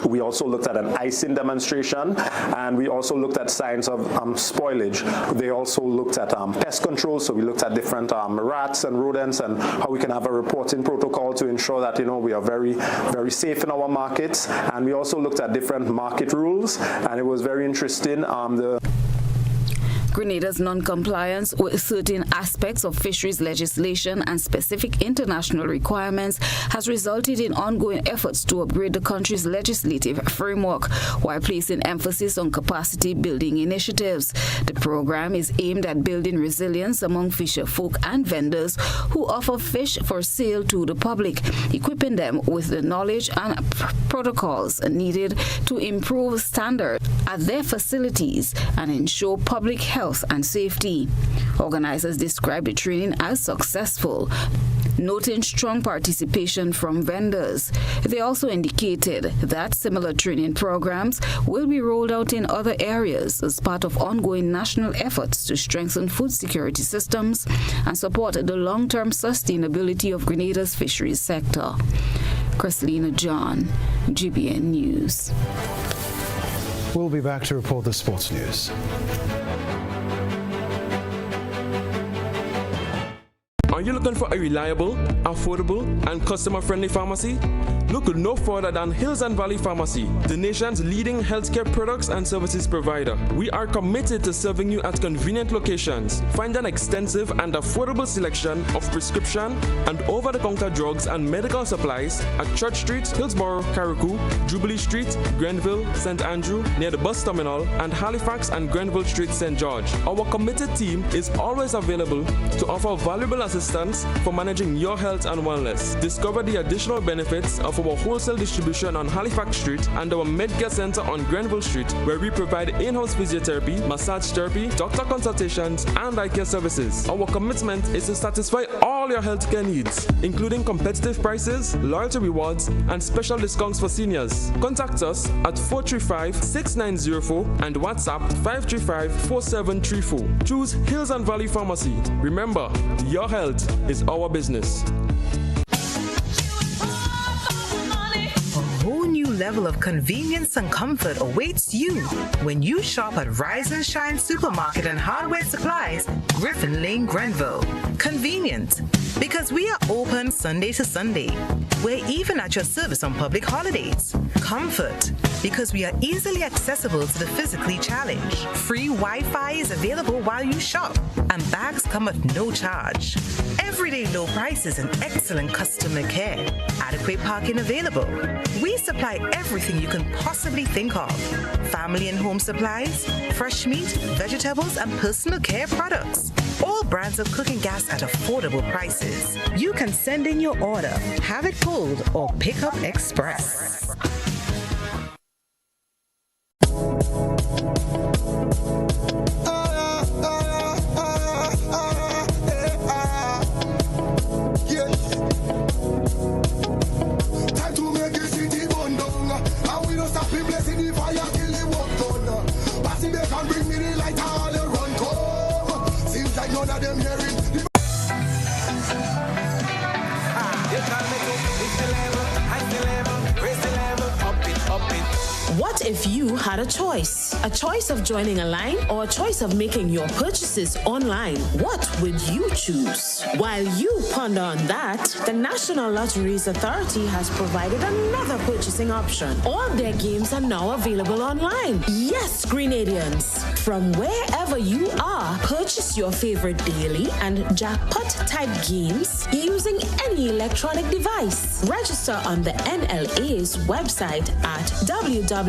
[SPEAKER 4] We also looked at an icing demonstration, and we also looked at signs of spoilage. They also looked at pest control, so we looked at different rats and rodents and how we can have a reporting protocol to ensure that we are very, very safe in our markets. And we also looked at different market rules, and it was very interesting.
[SPEAKER 1] Grenada's non-compliance with certain aspects of fisheries legislation and specific international requirements has resulted in ongoing efforts to upgrade the country's legislative framework while placing emphasis on capacity building initiatives. The program is aimed at building resilience among fisher folk and vendors who offer fish for sale to the public, equipping them with the knowledge and protocols needed to improve standards at their facilities and ensure public health and safety. Organizers described the training as successful, noting strong participation from vendors. They also indicated that similar training programs will be rolled out in other areas as part of ongoing national efforts to strengthen food security systems and support the long-term sustainability of Grenada's fisheries sector. Christina John, GBN News.
[SPEAKER 2] We'll be back to report the sports news.
[SPEAKER 6] Are you looking for a reliable, affordable, and customer-friendly pharmacy? Look no further than Hills and Valley Pharmacy, the nation's leading healthcare products and services provider. We are committed to serving you at convenient locations. Find an extensive and affordable selection of prescription and over-the-counter drugs and medical supplies at Church Street, Hillsborough, Carriacou, Jubilee Street, Grenville, St. Andrew, near the bus terminal, and Halifax and Grenville Street, St. George. Our committed team is always available to offer valuable assistance for managing your health and wellness. Discover the additional benefits of our wholesale distribution on Halifax Street and our Medcare Center on Grenville Street, where we provide in-house physiotherapy, massage therapy, doctor consultations, and eye care services. Our commitment is to satisfy all your healthcare needs, including competitive prices, loyalty rewards, and special discounts for seniors. Contact us at 435-6904 and WhatsApp 535-4734. Choose Hills and Valley Pharmacy. Remember, your health is our business.
[SPEAKER 16] Level of convenience and comfort awaits you when you shop at Rise and Shine Supermarket and Hardware Supplies, Griffin Lane, Grenville. Convenient, because we are open Sunday to Sunday. We're even at your service on public holidays. Comfort, because we are easily accessible to the physically challenged. Free Wi-Fi is available while you shop, and bags come at no charge. Everyday low prices and excellent customer care. Adequate parking available. We supply everything you can possibly think of. Family and home supplies, fresh meat, vegetables, and personal care products. All brands of cooking gas at affordable prices. You can send in your order, have it pulled, or pick up express.
[SPEAKER 19] What if you had a choice? A choice of joining a line or a choice of making your purchases online? What would you choose? While you ponder on that, the National Lotteries Authority has provided another purchasing option. All their games are now available online. Yes, Grenadians, from wherever you are, purchase your favorite daily and jackpot type games using any electronic device. Register on the NLA's website at www.nla.gd.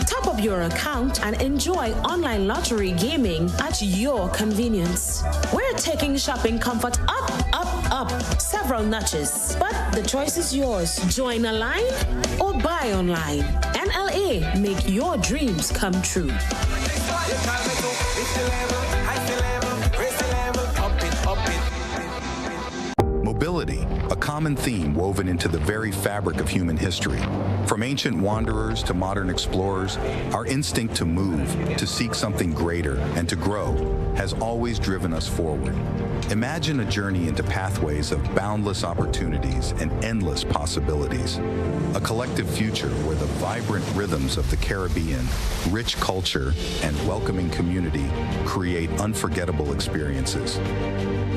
[SPEAKER 19] Top up your account and enjoy online lottery gaming at your convenience. We're taking shopping comfort up several notches, but the choice is yours. Join a line or buy online. NLA, make your dreams come true.
[SPEAKER 5] Mobility, a common theme woven into the very fabric of human history. From ancient wanderers to modern explorers, our instinct to move, to seek something greater, and to grow has always driven us forward. Imagine a journey into pathways of boundless opportunities and endless possibilities. A collective future where the vibrant rhythms of the Caribbean, rich culture, and welcoming community create unforgettable experiences.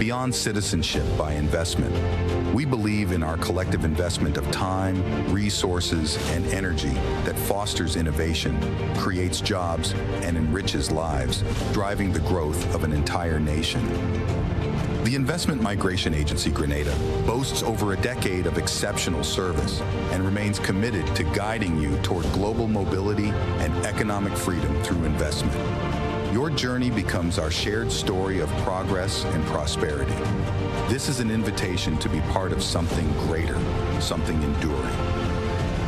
[SPEAKER 5] Beyond citizenship by investment, we believe in our collective investment of time, resources, and energy that fosters innovation, creates jobs, and enriches lives, driving the growth of an entire nation. The Investment Migration Agency Grenada boasts over a decade of exceptional service and remains committed to guiding you toward global mobility and economic freedom through investment. Your journey becomes our shared story of progress and prosperity. This is an invitation to be part of something greater, something enduring.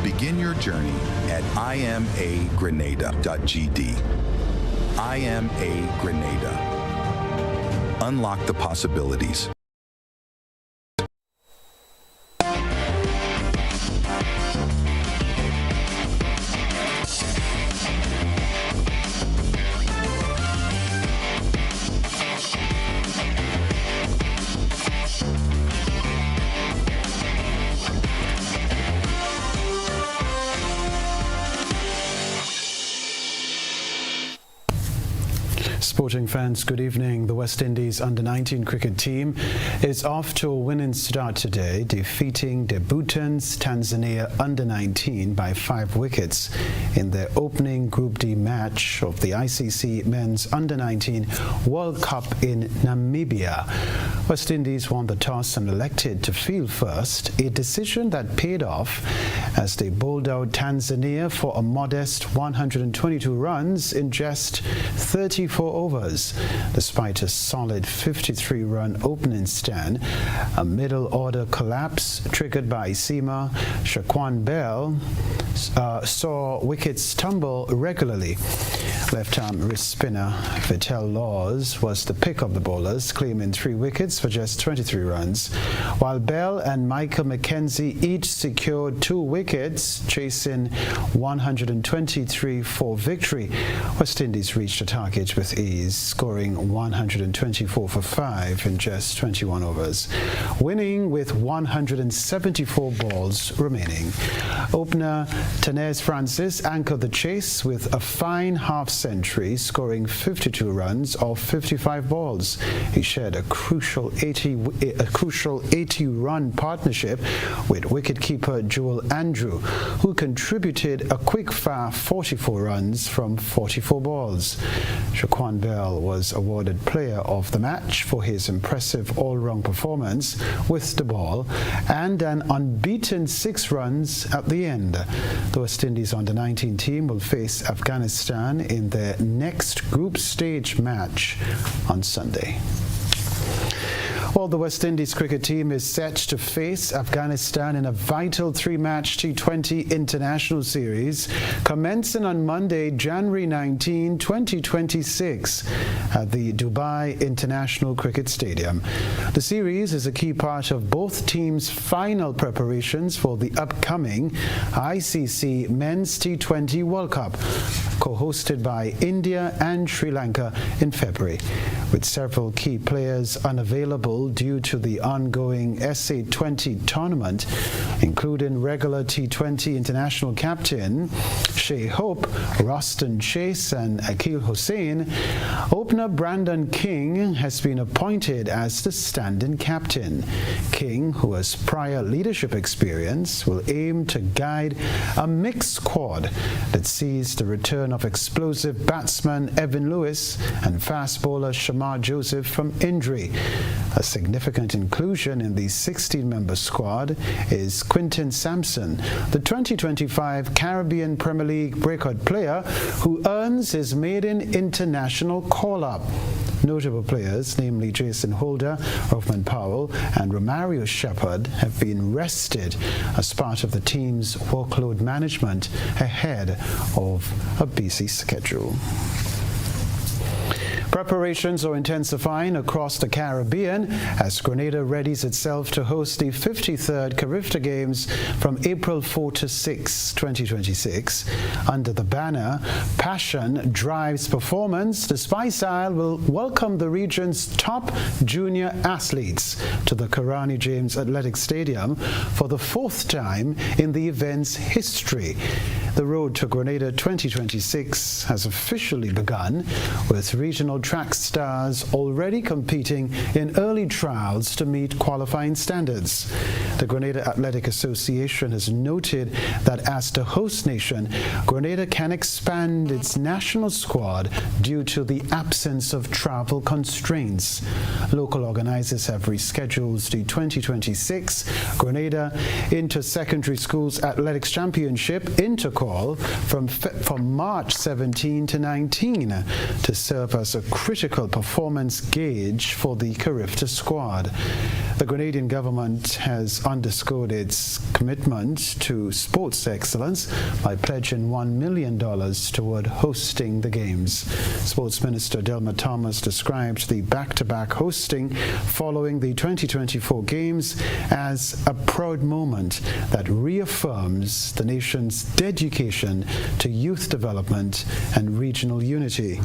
[SPEAKER 5] Begin your journey at imagrenada.gd. IMA Grenada. Unlock the possibilities.
[SPEAKER 2] Sporting fans, good evening. The West Indies under-19 cricket team is off to a winning start today, defeating debutants Tanzania under-19 by 5 wickets in their opening Group D match of the ICC Men's Under-19 World Cup in Namibia. West Indies won the toss and elected to field first, a decision that paid off as they bowled out Tanzania for a modest 122 runs in just 34 overs. Despite a solid 53-run opening stand, a middle-order collapse triggered by seamer Shaquan Bell saw wickets tumble regularly. Left-arm wrist spinner Vittel Laws was the pick of the bowlers, claiming 3 wickets for just 23 runs, while Bell and Michael McKenzie each secured 2 wickets, chasing 123 for victory. West Indies reached the target with ease, scoring 124 for 5 in just 21 overs, winning with 174 balls remaining. Opener Tanez Francis anchored the chase with a fine half-century, scoring 52 runs off 55 balls. He shared a crucial 80-run partnership with wicketkeeper Joel Andrew, who contributed a quick-fire 44 runs from 44 balls. Shaquan Bell was awarded Player of the Match for his impressive all-round performance with the ball and an unbeaten 6 runs at the end. The West Indies under-19 team will face Afghanistan in their next group stage match on Sunday. Well, the West Indies cricket team is set to face Afghanistan in a vital 3-match T20 international series commencing on Monday, January 19, 2026 at the Dubai International Cricket Stadium. The series is a key part of both teams' final preparations for the upcoming ICC Men's T20 World Cup, co-hosted by India and Sri Lanka in February. With several key players unavailable due to the ongoing SA20 tournament, including regular T20 international captain Shea Hope, Roston Chase and Akil Hussain, opener Brandon King has been appointed as the stand-in captain. King, who has prior leadership experience, will aim to guide a mixed squad that sees the return of explosive batsman Evan Lewis and fast bowler Shamar Joseph from injury. A significant inclusion in the 16-member squad is Quinton Sampson, the 2025 Caribbean Premier League breakout player who earns his maiden international call-up. Notable players, namely Jason Holder, Hoffman Powell, and Romario Shepherd, have been rested as part of the team's workload management ahead of a busy schedule. Preparations are intensifying across the Caribbean as Grenada readies itself to host the 53rd Carifta Games from April 4 to 6, 2026. Under the banner, Passion Drives Performance, the Spice Isle will welcome the region's top junior athletes to the Karani James Athletic Stadium for the 4th time in the event's history. The road to Grenada 2026 has officially begun, with regional track stars already competing in early trials to meet qualifying standards. The Grenada Athletic Association has noted that as the host nation, Grenada can expand its national squad due to the absence of travel constraints. Local organizers have rescheduled the 2026 Grenada Inter-Secondary Schools Athletics Championship Intercall from March 17 to 19 to serve as a critical performance gauge for the Carifta squad. The Grenadian government has underscored its commitment to sports excellence by pledging $1 million toward hosting the Games. Sports Minister Delma Thomas described the back-to-back hosting following the 2024 Games as a proud moment that reaffirms the nation's dedication to youth development and regional unity.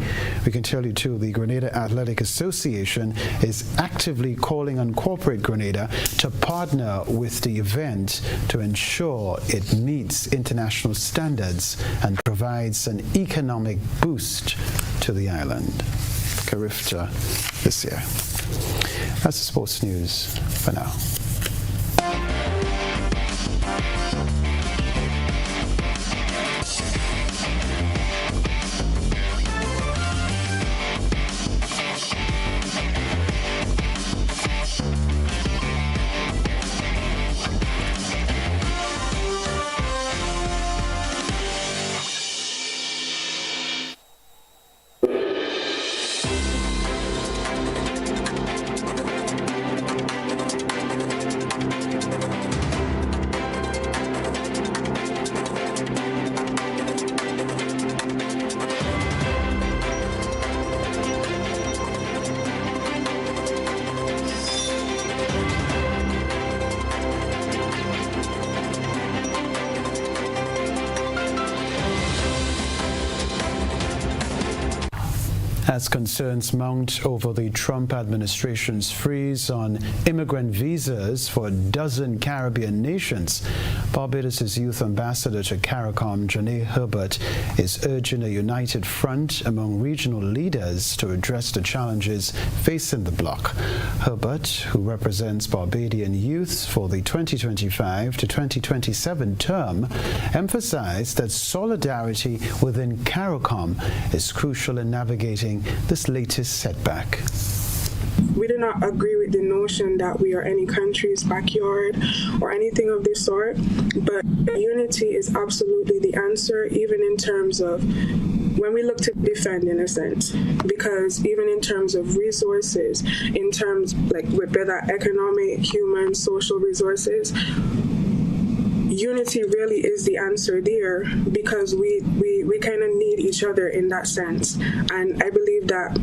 [SPEAKER 2] We can tell you too, the Grenada Athletic Association is actively calling on corporate Grenada to partner with the event to ensure it meets international standards and provides an economic boost to the island. Carifta this year. That's the sports news for now. As concerns mount over the Trump administration's freeze on immigrant visas for a dozen Caribbean nations, Barbados' youth ambassador to CARICOM, Janae Herbert, is urging a united front among regional leaders to address the challenges facing the bloc. Herbert, who represents Barbadian youth for the 2025 to 2027 term, emphasized that solidarity within CARICOM is crucial in navigating this latest setback.
[SPEAKER 13] We do not agree with the notion that we are any country's backyard or anything of this sort, but unity is absolutely the answer, even in terms of when we look to defend, in a sense, because even in terms of resources, in terms like with better economic, human, social resources, unity really is the answer there, because we kind of need each other in that sense. And I believe that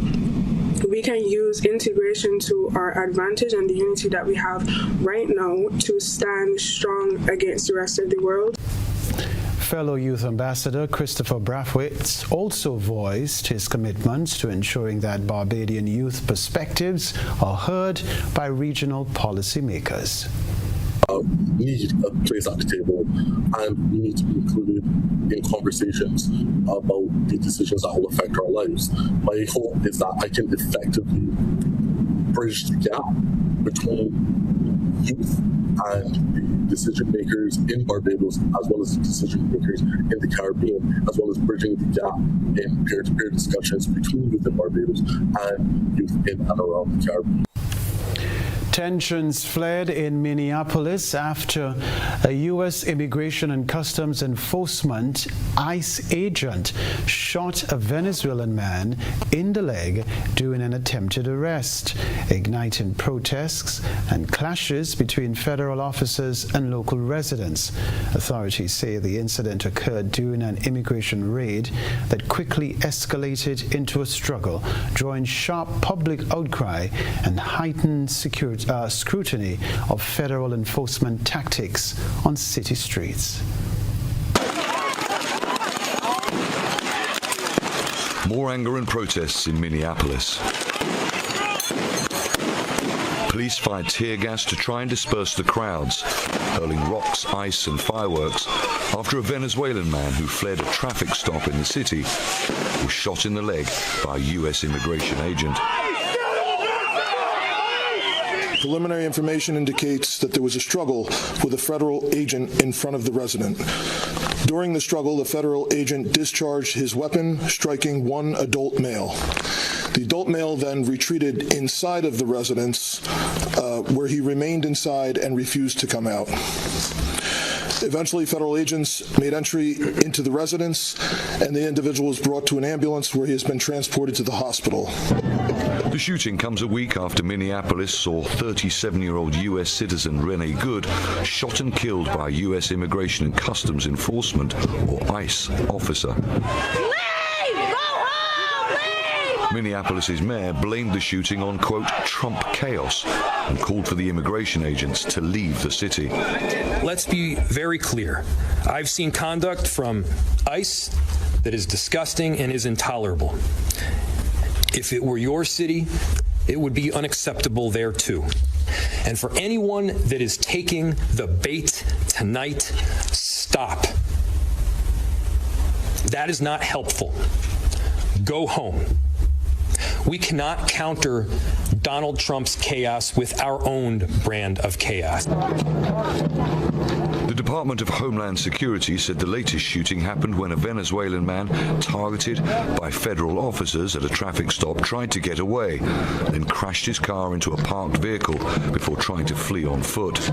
[SPEAKER 13] we can use integration to our advantage and the unity that we have right now to stand strong against the rest of the world.
[SPEAKER 2] Fellow Youth Ambassador Christopher Brathwaite also voiced his commitment to ensuring that Barbadian youth perspectives are heard by regional policymakers.
[SPEAKER 8] We need a place at the table, and we need to be included in conversations about the decisions that will affect our lives. My hope is that I can effectively bridge the gap between youth and the decision makers in Barbados, as well as the decision makers in the Caribbean, as well as bridging the gap in peer-to-peer discussions between youth in Barbados and youth in and around the Caribbean.
[SPEAKER 2] Tensions flared in Minneapolis after a U.S. Immigration and Customs Enforcement ICE agent shot a Venezuelan man in the leg during an attempted arrest, igniting protests and clashes between federal officers and local residents. Authorities say the incident occurred during an immigration raid that quickly escalated into a struggle, drawing sharp public outcry and heightened scrutiny of federal enforcement tactics on city streets.
[SPEAKER 21] More anger and protests in Minneapolis. Police fired tear gas to try and disperse the crowds, hurling rocks, ice and fireworks after a Venezuelan man who fled a traffic stop in the city was shot in the leg by a U.S. immigration agent.
[SPEAKER 22] Preliminary information indicates that there was a struggle with a federal agent in front of the resident. During the struggle, the federal agent discharged his weapon, striking one adult male. The adult male then retreated inside of the residence, where he remained inside and refused to come out. Eventually, federal agents made entry into the residence, and the individual was brought to an ambulance where he has been transported to the hospital.
[SPEAKER 21] The shooting comes a week after Minneapolis saw 37-year-old U.S. citizen Renee Good shot and killed by a U.S. Immigration and Customs Enforcement, or ICE, officer. Minneapolis' mayor blamed the shooting on, quote, Trump chaos and called for the immigration agents to leave the city.
[SPEAKER 23] Let's be very clear. I've seen conduct from ICE that is disgusting and is intolerable. If it were your city, it would be unacceptable there too. And for anyone that is taking the bait tonight, stop. That is not helpful. Go home. We cannot counter Donald Trump's chaos with our own brand of chaos.
[SPEAKER 21] The Department of Homeland Security said the latest shooting happened when a Venezuelan man targeted by federal officers at a traffic stop tried to get away, then crashed his car into a parked vehicle before trying to flee on foot.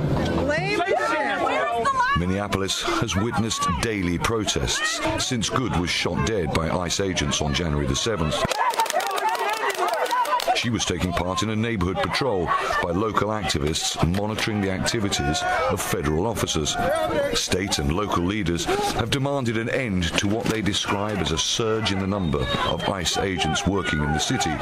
[SPEAKER 21] Minneapolis has witnessed daily protests since Good was shot dead by ICE agents on January the 7th. She was taking part in a neighborhood patrol by local activists monitoring the activities of federal officers. State and local leaders have demanded an end to what they describe as a surge in the number of ICE agents working in the city,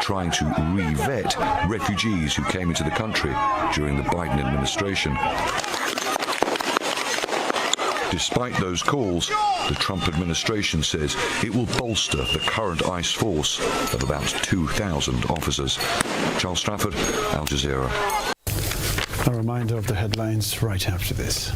[SPEAKER 21] trying to re-vet refugees who came into the country during the Biden administration. Despite those calls, the Trump administration says it will bolster the current ICE force of about 2,000 officers. Charles Strafford, Al Jazeera.
[SPEAKER 2] A reminder of the headlines right after this.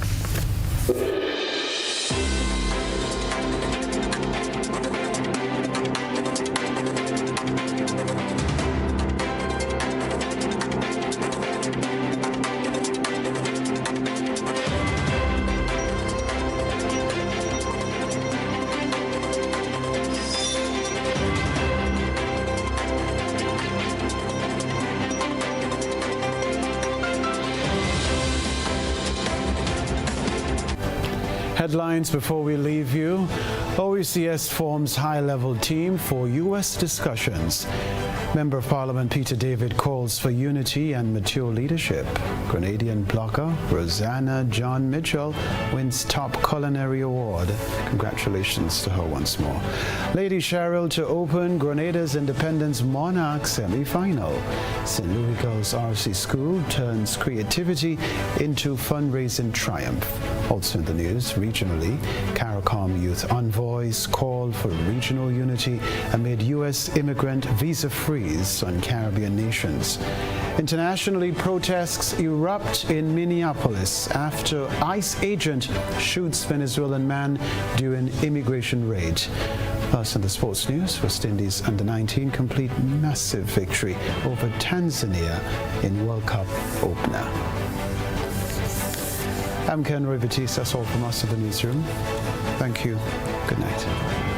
[SPEAKER 2] Headlines before we leave you. OECS forms high-level team for U.S. discussions. Member of Parliament Peter David calls for unity and mature leadership. Grenadian blogger Rosanna John Mitchell wins top culinary award. Congratulations to her once more. Lady Cheryl to open Grenada's Independence Monarch semi-final. St. Louis Girls RC School turns creativity into fundraising triumph. Also in the news, regionally, CARICOM youth envoys call for regional unity amid U.S. immigrant visa freeze on Caribbean nations. Internationally, protests erupt in Minneapolis after ICE agent shoots Venezuelan man during immigration raid. Plus, in the sports news, West Indies under-19 complete massive victory over Tanzania in World Cup opener. I'm Kenroy, Baptiste. That's all from us in the newsroom. Thank you. Good night.